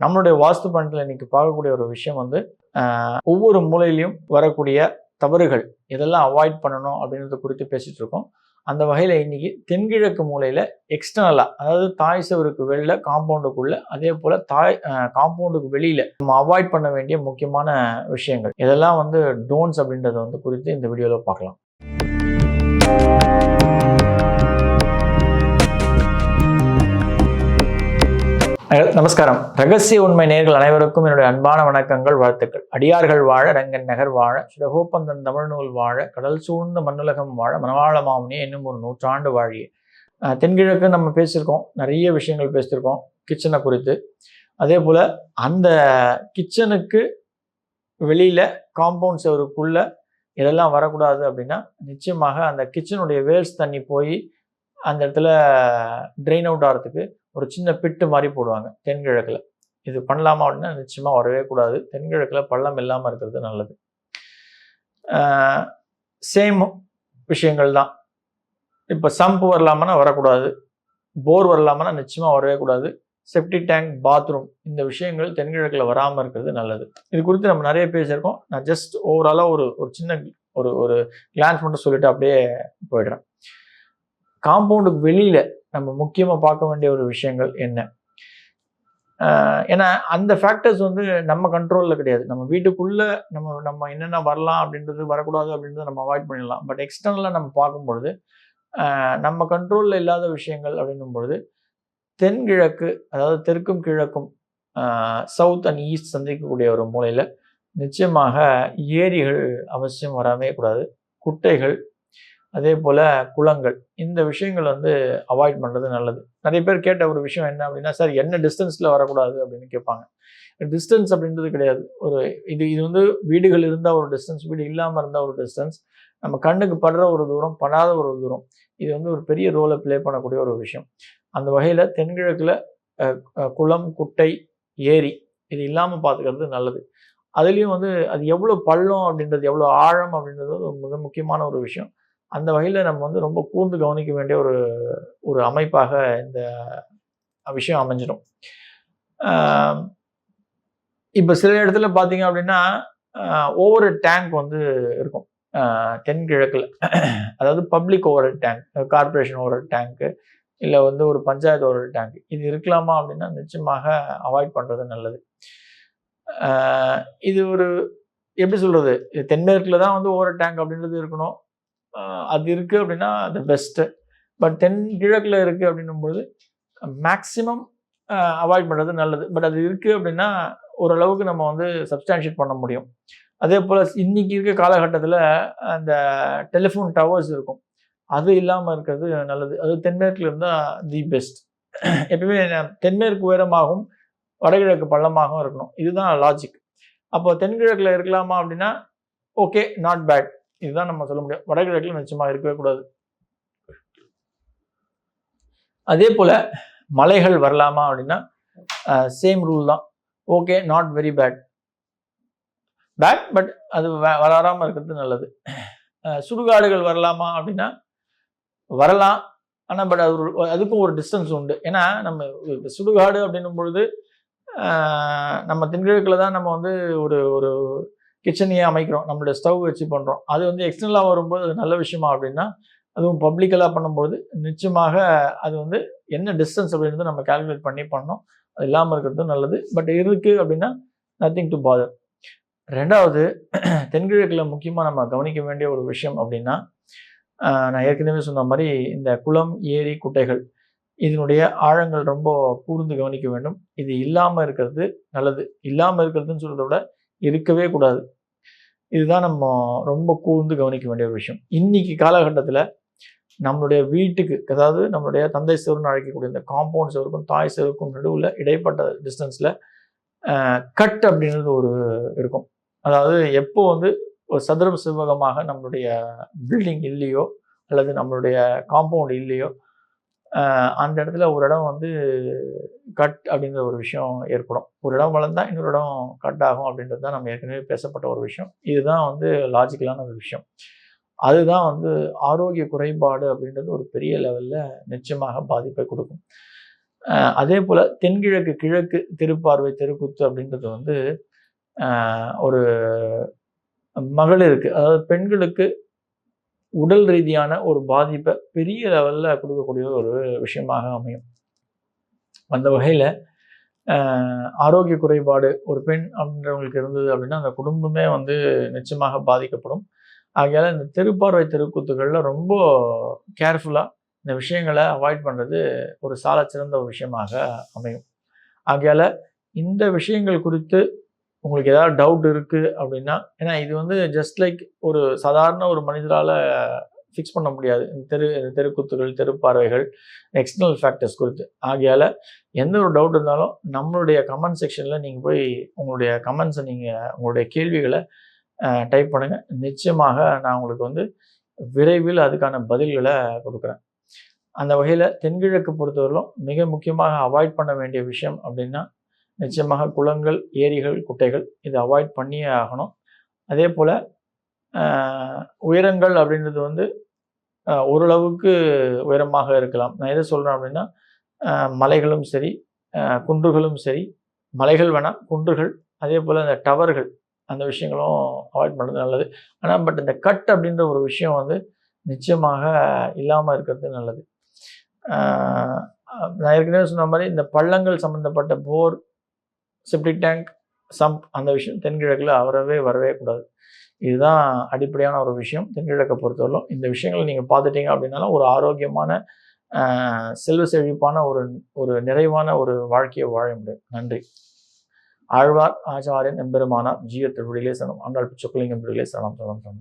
நம்மளுடைய வாஸ்து பலன்கள் இன்னைக்கு பார்க்கக்கூடிய ஒரு விஷயம் வந்து ஒவ்வொரு மூலையிலையும் வரக்கூடிய தவறுகள் இதெல்லாம் அவாய்ட் பண்ணணும் அப்படின்றத குறித்து பேசிட்டு இருக்கோம். அந்த வகையில் இன்னைக்கு தென்கிழக்கு மூலையில் எக்ஸ்டர்னலாக, அதாவது தாய் சுவருக்கு வெளில காம்பவுண்டுக்குள்ள, அதே போல் காம்பவுண்டுக்கு வெளியில் நம்ம அவாய்ட் பண்ண வேண்டிய முக்கியமான விஷயங்கள் இதெல்லாம் வந்து டோன்ட்ஸ் அப்படின்றத வந்து குறித்து இந்த வீடியோவில் பார்க்கலாம். நமஸ்காரம். ரகசிய உண்மை நேயர்கள் அனைவருக்கும் என்னுடைய அன்பான வணக்கங்கள், வாழ்த்துக்கள். அடியார்கள் வாழ, ரங்கன் நகர் வாழ, சிறகோப்பந்தன் தமிழ் நூல் வாழ, கடல் சூழ்ந்த மண்ணுலகம் வாழ, மனவாள மாமுனியே இன்னும் ஒரு 100 ஆண்டு வாழிய. தென்கிழக்கு நம்ம பேசியிருக்கோம், நிறைய விஷயங்கள் பேசியிருக்கோம் கிச்சனை குறித்து. அதே போல் அந்த கிச்சனுக்கு வெளியில் காம்பவுண்ட் செவருக்குள்ள இதெல்லாம் வரக்கூடாது அப்படின்னா நிச்சயமாக அந்த கிச்சனுடைய வேஸ்ட் தண்ணி போய் அந்த இடத்துல ட்ரெயின் அவுட் ஆகிறதுக்கு ஒரு சின்ன பிட்டு மாதிரி போடுவாங்க தென்கிழக்கில். இது பண்ணலாமா அப்படின்னா நிச்சயமாக வரவே கூடாது. தென்கிழக்கில் பள்ளம் இல்லாமல் இருக்கிறது நல்லது. சேம் விஷயங்கள் தான். இப்போ சம்ப் வரலாமான்னா வரக்கூடாது, போர் வரலாமான்னா நிச்சயமாக வரவே கூடாது. செப்டிக் டேங்க், பாத்ரூம், இந்த விஷயங்கள் தென்கிழக்கில் வராமல் இருக்கிறது நல்லது. இது குறித்து நம்ம நிறைய பேசியிருக்கோம். நான் ஜஸ்ட் ஓவராலாக ஒரு சின்ன ஒரு கிளான்ஸ் மட்டும் சொல்லிட்டு அப்படியே போயிடுறேன். காம்பவுண்டுக்கு வெளியில் நம்ம முக்கியமாக பார்க்க வேண்டிய ஒரு விஷயங்கள் என்ன? ஏன்னா அந்த ஃபேக்டர்ஸ் வந்து நம்ம கண்ட்ரோலில் கிடையாது. நம்ம வீட்டுக்குள்ளே நம்ம என்னென்ன வரலாம் அப்படின்றது, வரக்கூடாது அப்படின்றத நம்ம அவாய்ட் பண்ணிடலாம். பட் எக்ஸ்டர்னலாக நம்ம பார்க்கும்பொழுது நம்ம கண்ட்ரோலில் இல்லாத விஷயங்கள் அப்படின்னும் பொழுது தென்கிழக்கு, அதாவது தெற்கும் கிழக்கும், சவுத் அண்ட் ஈஸ்ட் சந்திக்கக்கூடிய ஒரு மூலையில் நிச்சயமாக ஏரிகள் அவசியம் வரவே கூடாது. குட்டைகள், அதே போல் குளங்கள், இந்த விஷயங்கள் வந்து அவாய்ட் பண்ணுறது நல்லது. நிறைய பேர் கேட்ட ஒரு விஷயம் என்ன அப்படின்னா, சார் என்ன டிஸ்டன்ஸில் வரக்கூடாது அப்படின்னு கேட்பாங்க. டிஸ்டன்ஸ் அப்படின்றது கிடையாது. இது வந்து வீடுகள் இருந்தால் ஒரு டிஸ்டன்ஸ், வீடு இல்லாமல் இருந்தால் ஒரு டிஸ்டன்ஸ், நம்ம கண்ணுக்கு படுற ஒரு தூரம், படாத ஒரு தூரம், இது வந்து ஒரு பெரிய ரோலை ப்ளே பண்ணக்கூடிய ஒரு விஷயம். அந்த வகையில் தென்கிழக்கில் குளம், குட்டை, ஏரி இது இல்லாமல் பார்த்துக்கிறது நல்லது. அதுலேயும் வந்து அது எவ்வளோ பள்ளம் அப்படின்றது, எவ்வளோ ஆழம் அப்படின்றது ஒரு மிக முக்கியமான ஒரு விஷயம். அந்த வகையில் நம்ம வந்து ரொம்ப கூர்ந்து கவனிக்க வேண்டிய ஒரு அமைப்பாக இந்த விஷயம் அமைஞ்சிடும். இப்போ சில இடத்துல பார்த்தீங்க அப்படின்னா ஓவர் டேங்க் வந்து இருக்கும் தென்கிழக்கில். அதாவது public over tank, corporation over டேங்க்கு, இல்லை வந்து ஒரு பஞ்சாயத்து ஓவர் டேங்க், இது இருக்கலாமா அப்படின்னா நிச்சயமாக அவாய்ட் பண்ணுறது நல்லது. இது ஒரு எப்படி சொல்கிறது, தென்மேற்கில் தான் வந்து ஓவர் டேங்க் அப்படின்றது இருக்கணும். அது இருக்குது அப்படின்னா அது பெஸ்ட்டு. பட் தென்கிழக்கில் இருக்குது அப்படின்னும்போது மேக்ஸிமம் அவாய்ட் பண்ணுறது நல்லது. பட் அது இருக்குது அப்படின்னா ஓரளவுக்கு நம்ம வந்து சப்ஸ்டான்ஷியேட் பண்ண முடியும். அதே போல் இன்றைக்கி இருக்க காலகட்டத்தில் அந்த டெலிஃபோன் டவர்ஸ் இருக்கும், அது இல்லாமல் இருக்கிறது நல்லது. அது தென்மேற்கில் இருந்தால் தி பெஸ்ட். எப்பவுமே தென்மேற்கு உயரமாகவும் வடகிழக்கு பள்ளமாகவும் இருக்கணும், இதுதான் லாஜிக். அப்போ தென்கிழக்கில் இருக்கலாமா அப்படின்னா ஓகே, நாட் பேட், இதுதான் நம்ம சொல்ல முடியும். வடகிழக்கில் நிச்சயமாக இருக்கவே கூடாது. அதே போல் மலைகள் வரலாமா அப்படின்னா சேம் ரூல் தான். Okay, not very bad, but அது வராமல் இருக்கிறது நல்லது. சுடுகாடுகள் வரலாமா அப்படின்னா வரலாம், ஆனால் பட் அதுக்கும் ஒரு டிஸ்டன்ஸ் உண்டு. ஏன்னா நம்ம சுடுகாடு அப்படின்னும் பொழுது நம்ம தென்கிழக்கில் தான் நம்ம வந்து ஒரு கிச்சனையே அமைக்கிறோம், நம்மளுடைய ஸ்டவ் வச்சு பண்ணுறோம். அது வந்து எக்ஸ்டர்னலாக வரும்போது அது நல்ல விஷயமா அப்படின்னா, அதுவும் பப்ளிக்கலாக பண்ணும்போது நிச்சயமாக அது வந்து என்ன டிஸ்டன்ஸ் அப்படின்றது நம்ம கால்குலேட் பண்ணி பண்ணோம். அது இல்லாமல் இருக்கிறது நல்லது. பட் இருக்குது அப்படின்னா நத்திங் டு பாதர். ரெண்டாவது, தென்கிழக்கில் முக்கியமாக நம்ம கவனிக்க வேண்டிய ஒரு விஷயம் அப்படின்னா, நான் ஏற்கனவே சொன்ன மாதிரி இந்த குளம், ஏரி, குட்டைகள், இதனுடைய ஆழங்கள் ரொம்ப கூர்ந்து கவனிக்க வேண்டும். இது இல்லாமல் இருக்கிறது நல்லது. இல்லாமல் இருக்கிறதுன்னு சொல்கிறத விட இருக்கவே கூடாது. இதுதான் நம்ம ரொம்ப கூர்ந்து கவனிக்க வேண்டிய ஒரு விஷயம். இன்னைக்கு காலகட்டத்தில் நம்மளுடைய வீட்டுக்கு, அதாவது நம்மளுடைய தந்தை செவருன்னு அழைக்கக்கூடிய இந்த காம்பவுண்ட் செவருக்கும் தாய் செவருக்கும் நடுவில் இடைப்பட்ட டிஸ்டன்ஸில் கட் அப்படின்றது ஒரு இருக்கும். அதாவது எப்போ வந்து ஒரு சதுரம் செவ்வகமாக நம்மளுடைய பில்டிங் இல்லையோ அல்லது நம்மளுடைய காம்பவுண்ட் இல்லையோ அந்த இடத்துல ஒரு இடம் வந்து கட் அப்படிங்கிற ஒரு விஷயம் ஏற்படும். ஒரு இடம் வளர்ந்தால் இன்னொரு இடம் கட் ஆகும் அப்படின்றது தான் நம்ம ஏற்கனவே பேசப்பட்ட ஒரு விஷயம். இதுதான் வந்து லாஜிக்கலான ஒரு விஷயம். அதுதான் வந்து ஆரோக்கிய குறைபாடு அப்படின்றது ஒரு பெரிய லெவலில் நிச்சயமாக பாதிப்பை கொடுக்கும். அதே போல் தென்கிழக்கு கிழக்கு திருப்பார்வை தெருக்கூத்து அப்படின்றது வந்து ஒரு மகளிருக்கு, அதாவது பெண்களுக்கு உடல் ரீதியான ஒரு பாதிப்பை பெரிய லெவலில் கொடுக்கக்கூடிய ஒரு விஷயமாக அமையும். அந்த வகையில் ஆரோக்கிய குறைபாடு ஒரு பெண் அப்படின்றவங்களுக்கு இருந்தது அப்படின்னா அந்த குடும்பமே வந்து நிச்சயமாக பாதிக்கப்படும். ஆகையால் இந்த தெருப்பார்வை தெருக்கூத்துகளில் ரொம்ப கேர்ஃபுல்லாக இந்த விஷயங்களை அவாய்ட் பண்ணுறது ஒரு சாலச்சிறந்த ஒரு விஷயமாக அமையும். ஆகையால் இந்த விஷயங்கள் குறித்து உங்களுக்கு ஏதாவது டவுட் இருக்குது அப்படின்னா, ஏன்னா இது வந்து ஜஸ்ட் லைக் ஒரு சாதாரண ஒரு மனிதரால் ஃபிக்ஸ் பண்ண முடியாது. தெருக்கூத்துகள், தெருப்பார்வைகள், எக்ஸ்டர்னல் ஃபேக்டர்ஸ் குறித்து. ஆகையால் எந்த ஒரு டவுட் இருந்தாலும் நம்மளுடைய கமெண்ட் செக்ஷனில் நீங்கள் போய் உங்களுடைய கமெண்ட்ஸை உங்களுடைய கேள்விகளை டைப் பண்ணுங்கள். நிச்சயமாக நான் உங்களுக்கு வந்து விரைவில் அதுக்கான பதில்களை கொடுக்குறேன். அந்த வகையில் தென்கிழக்கு பொறுத்தவரையிலும் மிக முக்கியமாக அவாய்ட் பண்ண வேண்டிய விஷயம் அப்படின்னா, நிச்சயமாக குளங்கள், ஏரிகள், குட்டைகள் இதை அவாய்ட் பண்ணியே ஆகணும். அதே போல் உயரங்கள் அப்படின்றது வந்து ஓரளவுக்கு உயரமாக இருக்கலாம். நான் எதை சொல்கிறேன் அப்படின்னா, மலைகளும் சரி, குன்றுகளும் சரி, மலைகள் வேணாம், குன்றுகள், அதே போல் இந்த டவர்கள், அந்த விஷயங்களும் அவாய்ட் பண்ணுறது நல்லது. ஆனால் பட் இந்த கட் அப்படின்ற ஒரு விஷயம் வந்து நிச்சயமாக இல்லாமல் இருக்கிறது நல்லது. நான் ஏற்கனவே சொன்ன மாதிரி இந்த பள்ளங்கள் சம்மந்தப்பட்ட போர், செப்டிக் டேங்க், சம்ப் அந்த விஷயம் தென்கிழக்கில் வரவே கூடாது. இதுதான் அடிப்படையான ஒரு விஷயம் தென்கிழக்கை பொறுத்தவரையிலும். இந்த விஷயங்களை நீங்கள் பார்த்துட்டீங்க அப்படின்னாலும் ஒரு ஆரோக்கியமான செல்வ செழிப்பான ஒரு நிறைவான ஒரு வாழ்க்கையை வாழ முடியும். நன்றி. ஆழ்வார் ஆச்சாரியன் எம்பெருமானார் ஜீவ திருவடிகளே சரணம். ஆண்டாள் பிச்சைக்குலிங்கம் திருவடிகளே சரணம்.